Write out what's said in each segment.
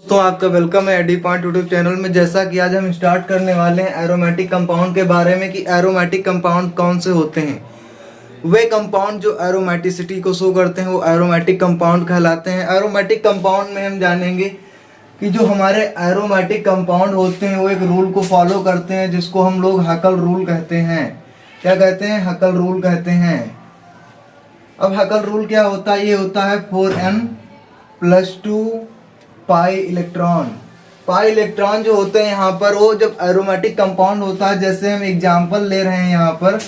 तो आपका वेलकम है एडी पॉइंट यूट्यूब चैनल में। जैसा कि आज हम स्टार्ट करने वाले हैं एरोमेटिक कंपाउंड के बारे में कि एरोमेटिक कंपाउंड कौन से होते हैं। वे कंपाउंड जो एरोमेटिसिटी को शो करते हैं वो एरोमेटिक कंपाउंड कहलाते हैं। एरोमेटिक कंपाउंड में हम जानेंगे कि जो हमारे एरोमेटिक कंपाउंड होते हैं वो एक रूल को फॉलो करते हैं जिसको हम लोग हकल रूल कहते हैं। क्या कहते हैं? हकल रूल कहते हैं। अब हकल रूल क्या होता है? ये होता है 4n+2 pi electron. Pi electron जो होते हैं यहाँ पर वो जब एरोमेटिक कंपाउंड होता है, जैसे हम एग्जाम्पल ले रहे हैं यहाँ पर,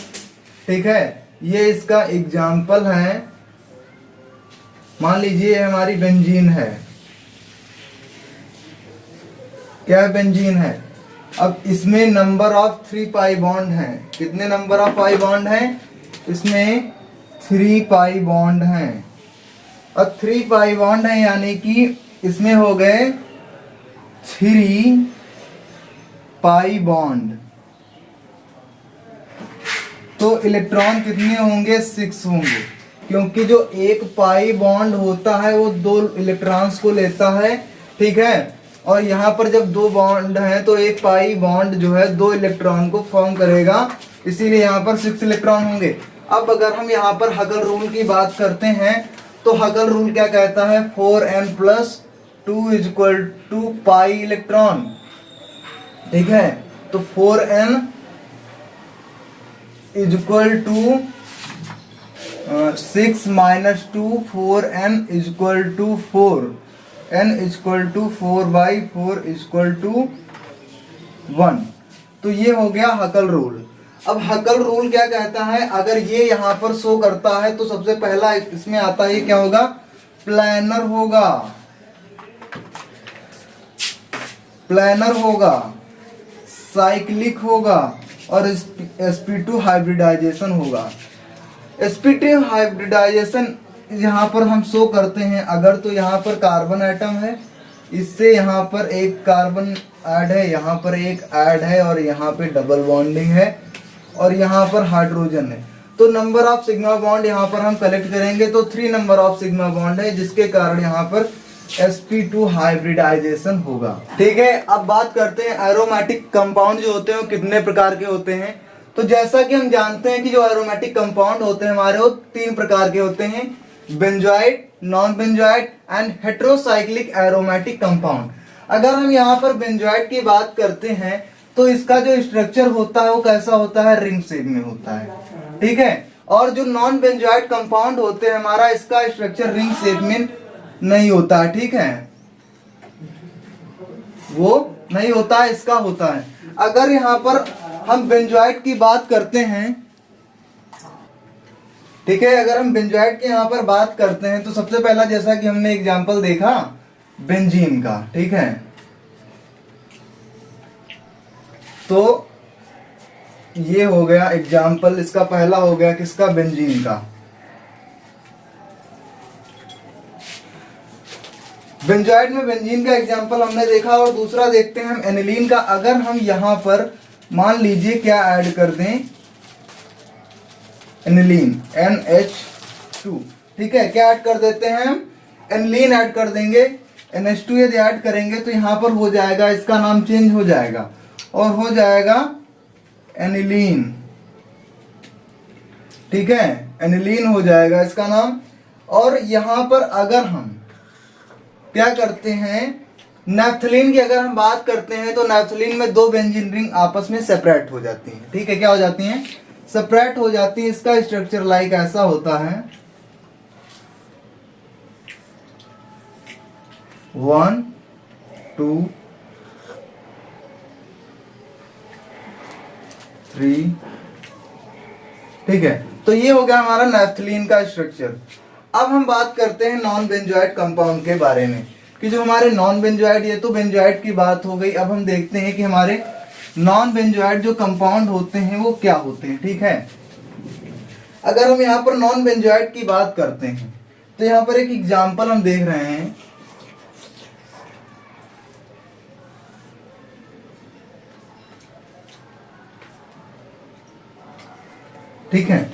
ठीक है, ये इसका एग्जाम्पल है। मान लीजिए हमारी बेंजीन है। क्या है? बेंजीन है। अब इसमें नंबर ऑफ 3 पाई बॉन्ड हैं। कितने नंबर ऑफ पाई बॉन्ड हैं? इसमें 3 पाई बॉन्ड हैं। अब 3 पाई बॉन्ड हैं यानी कि इसमें हो गए 3 पाई बॉन्ड। तो इलेक्ट्रॉन कितने होंगे? 6 होंगे, क्योंकि जो एक पाई बॉन्ड होता है वो 2 इलेक्ट्रॉन्स को लेता है, ठीक है। और यहाँ पर जब 2 बॉन्ड हैं तो एक पाई बॉन्ड जो है 2 इलेक्ट्रॉन को फॉर्म करेगा, इसीलिए यहाँ पर 6 इलेक्ट्रॉन होंगे। अब अगर हम यहाँ पर हकल रूल की बात करते हैं तो हकल रूल क्या कहता है? 4n+2 = पाई इलेक्ट्रॉन, ठीक है। तो 4n = 6 - 2, 4n = 4, n = 4/4 = 1। तो ये हो गया हकल रूल। अब हकल रूल क्या कहता है? अगर ये यहाँ पर शो करता है तो सबसे पहला इसमें आता है, क्या होगा? प्लानर होगा, प्लानर होगा, साइक्लिक होगा और sp2 हाइब्रिडाइजेशन होगा। sp2 हाइब्रिडाइजेशन यहाँ पर हम शो करते हैं अगर तो यहाँ पर कार्बन एटम है, इससे यहाँ पर एक कार्बन ऐड है, यहाँ पर एक ऐड है और यहाँ पे डबल बॉन्डिंग है और यहाँ पर हाइड्रोजन है। तो नंबर ऑफ सिग्मा बॉन्ड यहाँ पर हम कलेक्ट करेंगे तो 3 नंबर ऑफ सिग्मा बॉन्ड है, जिसके कारण यहाँ पर sp2 हाइब्रिडाइजेशन होगा, ठीक है। अब बात करते हैं एरोमेटिक कंपाउंड जो होते हैं वो कितने प्रकार के होते हैं। तो जैसा कि हम जानते हैं कि जो एरोमेटिक कंपाउंड होते हैं हमारे वो 3 प्रकार के होते हैं: benzenoid, non benzenoid and heterocyclic aromatic compound. अगर हम यहाँ पर बेंजोइड की बात करते हैं तो इसका जो स्ट्रक्चर होता है वो कैसा होता है? रिंग शेप में होता है, ठीक है। और जो नॉन बेंजोइड कंपाउंड होते हैं हमारा, इसका स्ट्रक्चर रिंग शेप में नहीं होता है, ठीक है, वो नहीं होता है, इसका होता है। अगर यहाँ पर हम बेंजोइड की बात करते हैं, ठीक है, अगर हम बेंजोइड की यहाँ पर बात करते हैं तो सबसे पहला, जैसा कि हमने एग्जांपल देखा बेंजीन का, ठीक है, तो ये हो गया एग्जांपल, इसका पहला हो गया किसका? बेंजीन का। बेंजोइड में बेंजीन का एग्जांपल हमने देखा। और दूसरा देखते हैं हम एनिलीन का। अगर हम यहाँ पर मान लीजिए क्या ऐड कर दें? एनिलीन, NH2, ठीक है, क्या ऐड कर देते हैं हम? एनिलीन ऐड कर देंगे। NH2 यदि ऐड करेंगे तो यहाँ पर हो जाएगा, इसका नाम चेंज हो जाएगा और हो जाएगा एनिलीन, ठीक है, एनिलीन हो जाएगा इसका नाम। और यहाँ पर अगर हम क्या करते हैं, नैप्थलीन की अगर हम बात करते हैं तो नैप्थलीन में 2 बेंजीन रिंग आपस में सेपरेट हो जाती हैं, ठीक है, क्या हो जाती हैं? सेपरेट हो जाती है। इसका स्ट्रक्चर लाइक ऐसा होता है, 1 2 3, ठीक है। तो ये हो गया हमारा नैप्थलीन का स्ट्रक्चर। अब हम बात करते हैं नॉन बेंजोइड कंपाउंड के बारे में कि जो हमारे नॉन बेंजोइड, ये तो बेंजोइड की बात हो गई। अब हम देखते हैं कि हमारे नॉन बेंजोइड जो कंपाउंड होते हैं वो क्या होते हैं, ठीक है। अगर हम यहाँ पर नॉन बेंजोइड की बात करते हैं तो यहाँ पर एक एग्जांपल हम देख रहे हैं, ठीक है,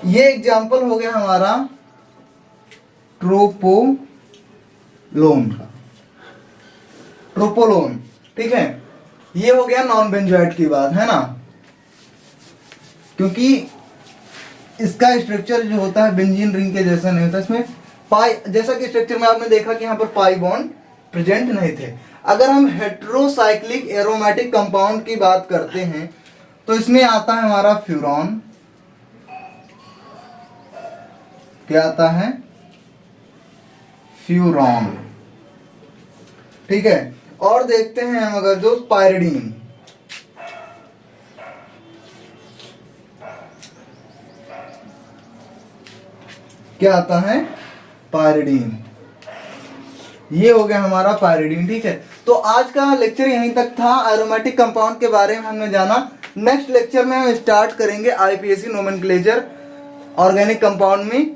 ये एग्जांपल हो गया हमारा ट्रोपोलोन का। ट्रोपोलोन, ठीक है। ये हो गया नॉन बेंजोएट की बात, है ना, क्योंकि इसका स्ट्रक्चर जो होता है बेंजीन रिंग के जैसा नहीं होता, इसमें पाई जैसा कि स्ट्रक्चर में आपने देखा कि यहाँ पर पाई बॉन्ड प्रेजेंट नहीं थे। अगर हम हेट्रोसाइक्लिक एरोमेटिक कंपाउंड की बात करते हैं तो इसमें आता है हमारा फ्यूरॉन, क्या आता है, फ्यूरॉन, ठीक है। और देखते हैं हम अगर जो पायरिडीन, क्या आता है, पायरिडीन, ये हो गया हमारा पायरिडीन, ठीक है। तो आज का लेक्चर यहीं तक था, एरोमेटिक कंपाउंड के बारे में हमने जाना। नेक्स्ट लेक्चर में हम स्टार्ट करेंगे आईपीएसी नोमेनक्लेचर ऑर्गेनिक कंपाउंड में।